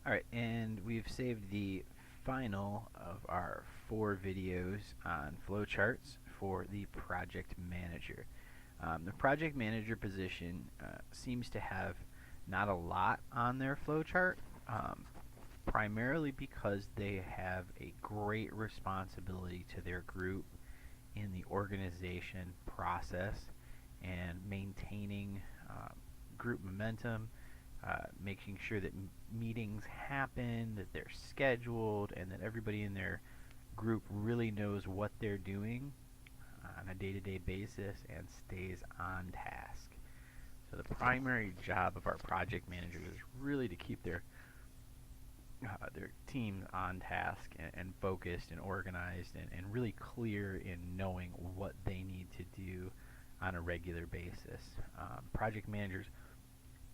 Alright, and we've saved the final of our 4 videos on flowcharts for the project manager. The project manager position seems to have not a lot on their flowchart, primarily because they have a great responsibility to their group in the organization process and maintaining group momentum, making sure that meetings happen, that they're scheduled, and that everybody in their group really knows what they're doing on a day-to-day basis and stays on task. So the primary job of our project managers is really to keep their team on task and focused and organized and really clear in knowing what they need to do on a regular basis. Project managers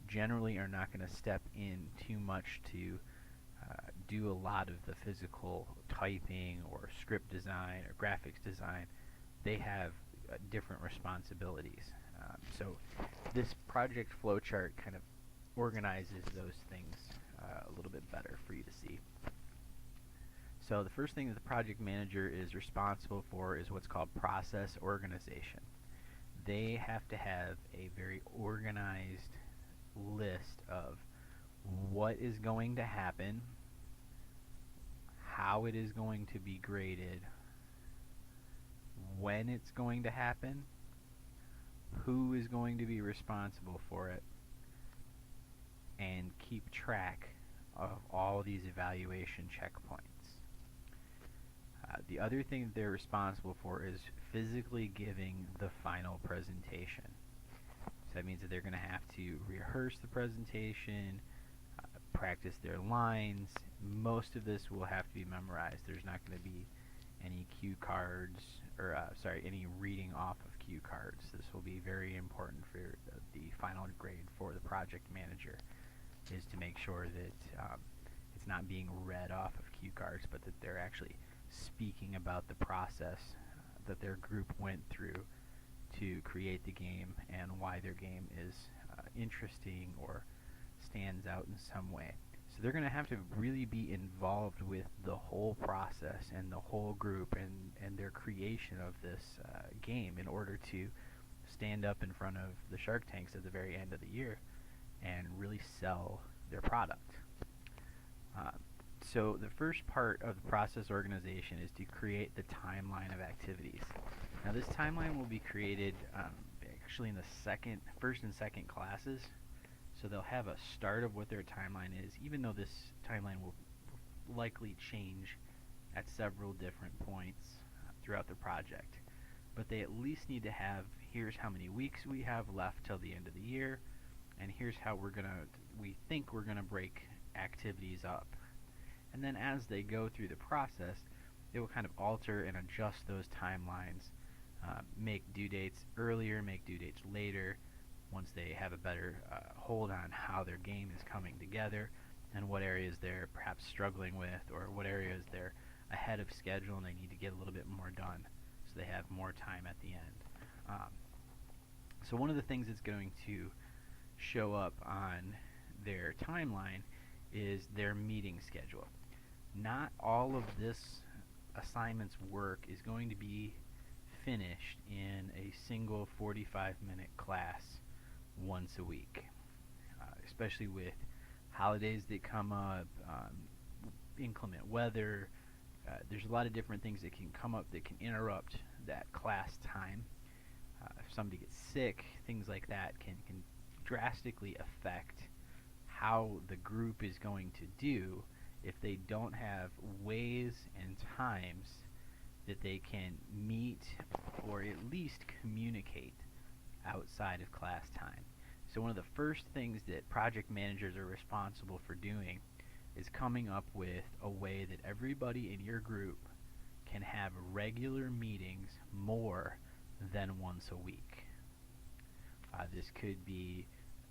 generally are not going to step in too much to do a lot of the physical typing or script design or graphics design. They have different responsibilities. So this project flowchart kind of organizes those things a little bit better for you to see. So the first thing that the project manager is responsible for is what's called process organization. They have to have a very organized list of what is going to happen, how it is going to be graded, when it's going to happen, who is going to be responsible for it, and keep track of all these evaluation checkpoints. The other thing that they're responsible for is physically giving the final presentation. So that means that they're going to have to rehearse the presentation, practice their lines. Most of this will have to be memorized. There's not going to be any cue cards, or any reading off of cue cards. This will be very important for the final grade for the project manager, is to make sure that it's not being read off of cue cards, but that they're actually speaking about the process that their group went through to create the game and why their game is interesting or stands out in some way. So they're going to have to really be involved with the whole process and the whole group and their creation of this game in order to stand up in front of the Shark Tanks at the very end of the year and really sell their product. So the first part of the process organization is to create the timeline of activities. Now this timeline will be created actually in the first and second classes. So they'll have a start of what their timeline is, even though this timeline will likely change at several different points throughout the project. But they at least need to have, here's how many weeks we have left till the end of the year, and here's how we think we're gonna break activities up. And then as they go through the process, they will kind of alter and adjust those timelines, make due dates earlier, make due dates later, once they have a better hold on how their game is coming together and what areas they're perhaps struggling with, or what areas they're ahead of schedule and they need to get a little bit more done so they have more time at the end. So one of the things that's going to show up on their timeline is their meeting schedule. Not all of this assignment's work is going to be finished in a single 45-minute class once a week, especially with holidays that come up, inclement weather. There's a lot of different things that can come up that can interrupt that class time. If somebody gets sick, things like that can drastically affect how the group is going to do if they don't have ways and times that they can meet or at least communicate outside of class time. So one of the first things that project managers are responsible for doing is coming up with a way that everybody in your group can have regular meetings more than once a week. This could be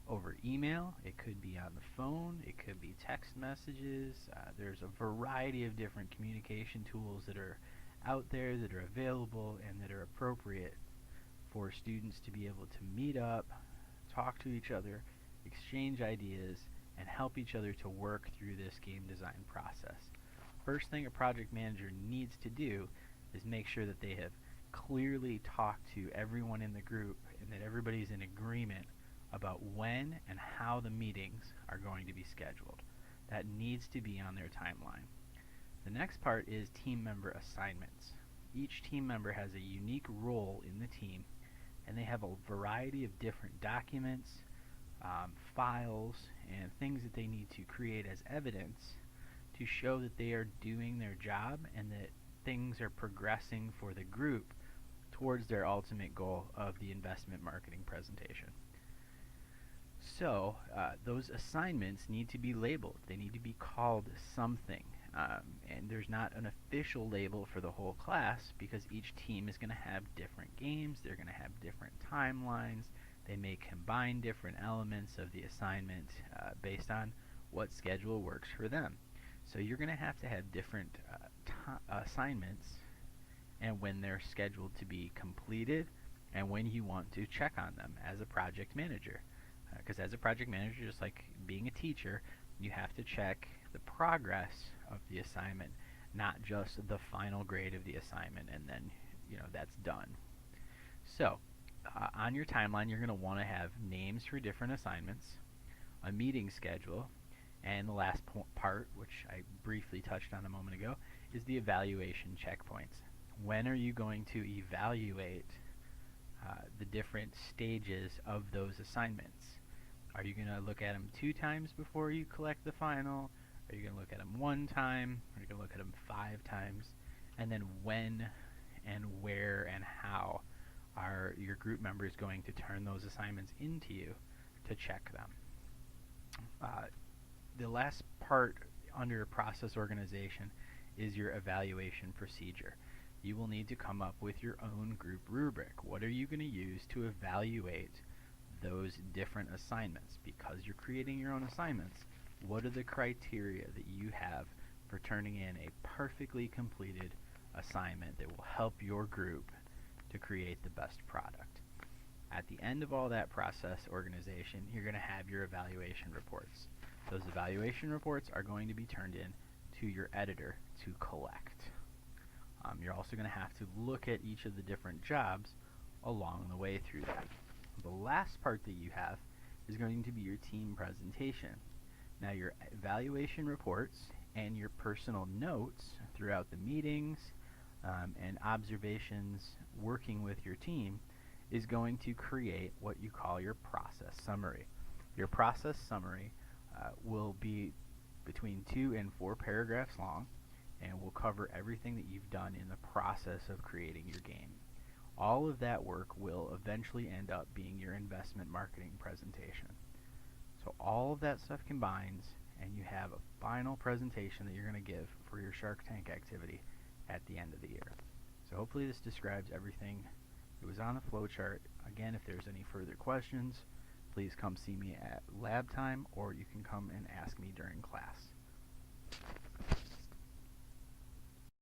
over email, it could be on the phone, it could be text messages. There's a variety of different communication tools that are out there that are available and that are appropriate for students to be able to meet up, talk to each other, exchange ideas, and help each other to work through this game design process. First thing a project manager needs to do is make sure that they have clearly talked to everyone in the group and that everybody's in agreement about when and how the meetings are going to be scheduled. That needs to be on their timeline. The next part is team member assignments. Each team member has a unique role in the team, and they have a variety of different documents, files, and things that they need to create as evidence to show that they are doing their job and that things are progressing for the group towards their ultimate goal of the investment marketing presentation. So those assignments need to be labeled. They need to be called something. And there's not an official label for the whole class because each team is going to have different games. They're going to have different timelines. They may combine different elements of the assignment based on what schedule works for them. So you're going to have different assignments and when they're scheduled to be completed and when you want to check on them as a project manager. Because as a project manager, just like being a teacher, you have to check the progress of the assignment, not just the final grade of the assignment, and then that's done. So on your timeline, you're going to want to have names for different assignments, a meeting schedule, and the last part, which I briefly touched on a moment ago, is the evaluation checkpoints. When are you going to evaluate the different stages of those assignments? Are you going to look at them 2 times before you collect the final? Are you going to look at them 1 time? Are you going to look at them 5 times? And then when and where and how are your group members going to turn those assignments into you to check them? The last part under process organization is your evaluation procedure. You will need to come up with your own group rubric. What are you going to use to evaluate those different assignments? Because you're creating your own assignments, what are the criteria that you have for turning in a perfectly completed assignment that will help your group to create the best product? At the end of all that process organization, you're going to have your evaluation reports. Those evaluation reports are going to be turned in to your editor to collect. You're also going to have to look at each of the different jobs along the way through that. The last part that you have is going to be your team presentation. Now your evaluation reports and your personal notes throughout the meetings and observations working with your team is going to create what you call your process summary. Your process summary will be between 2 and 4 paragraphs long and will cover everything that you've done in the process of creating your game. All of that work will eventually end up being your investment marketing presentation. So all of that stuff combines and you have a final presentation that you're going to give for your Shark Tank activity at the end of the year. So hopefully this describes everything. It was on a flowchart. Again, if there's any further questions, please come see me at lab time or you can come and ask me during class.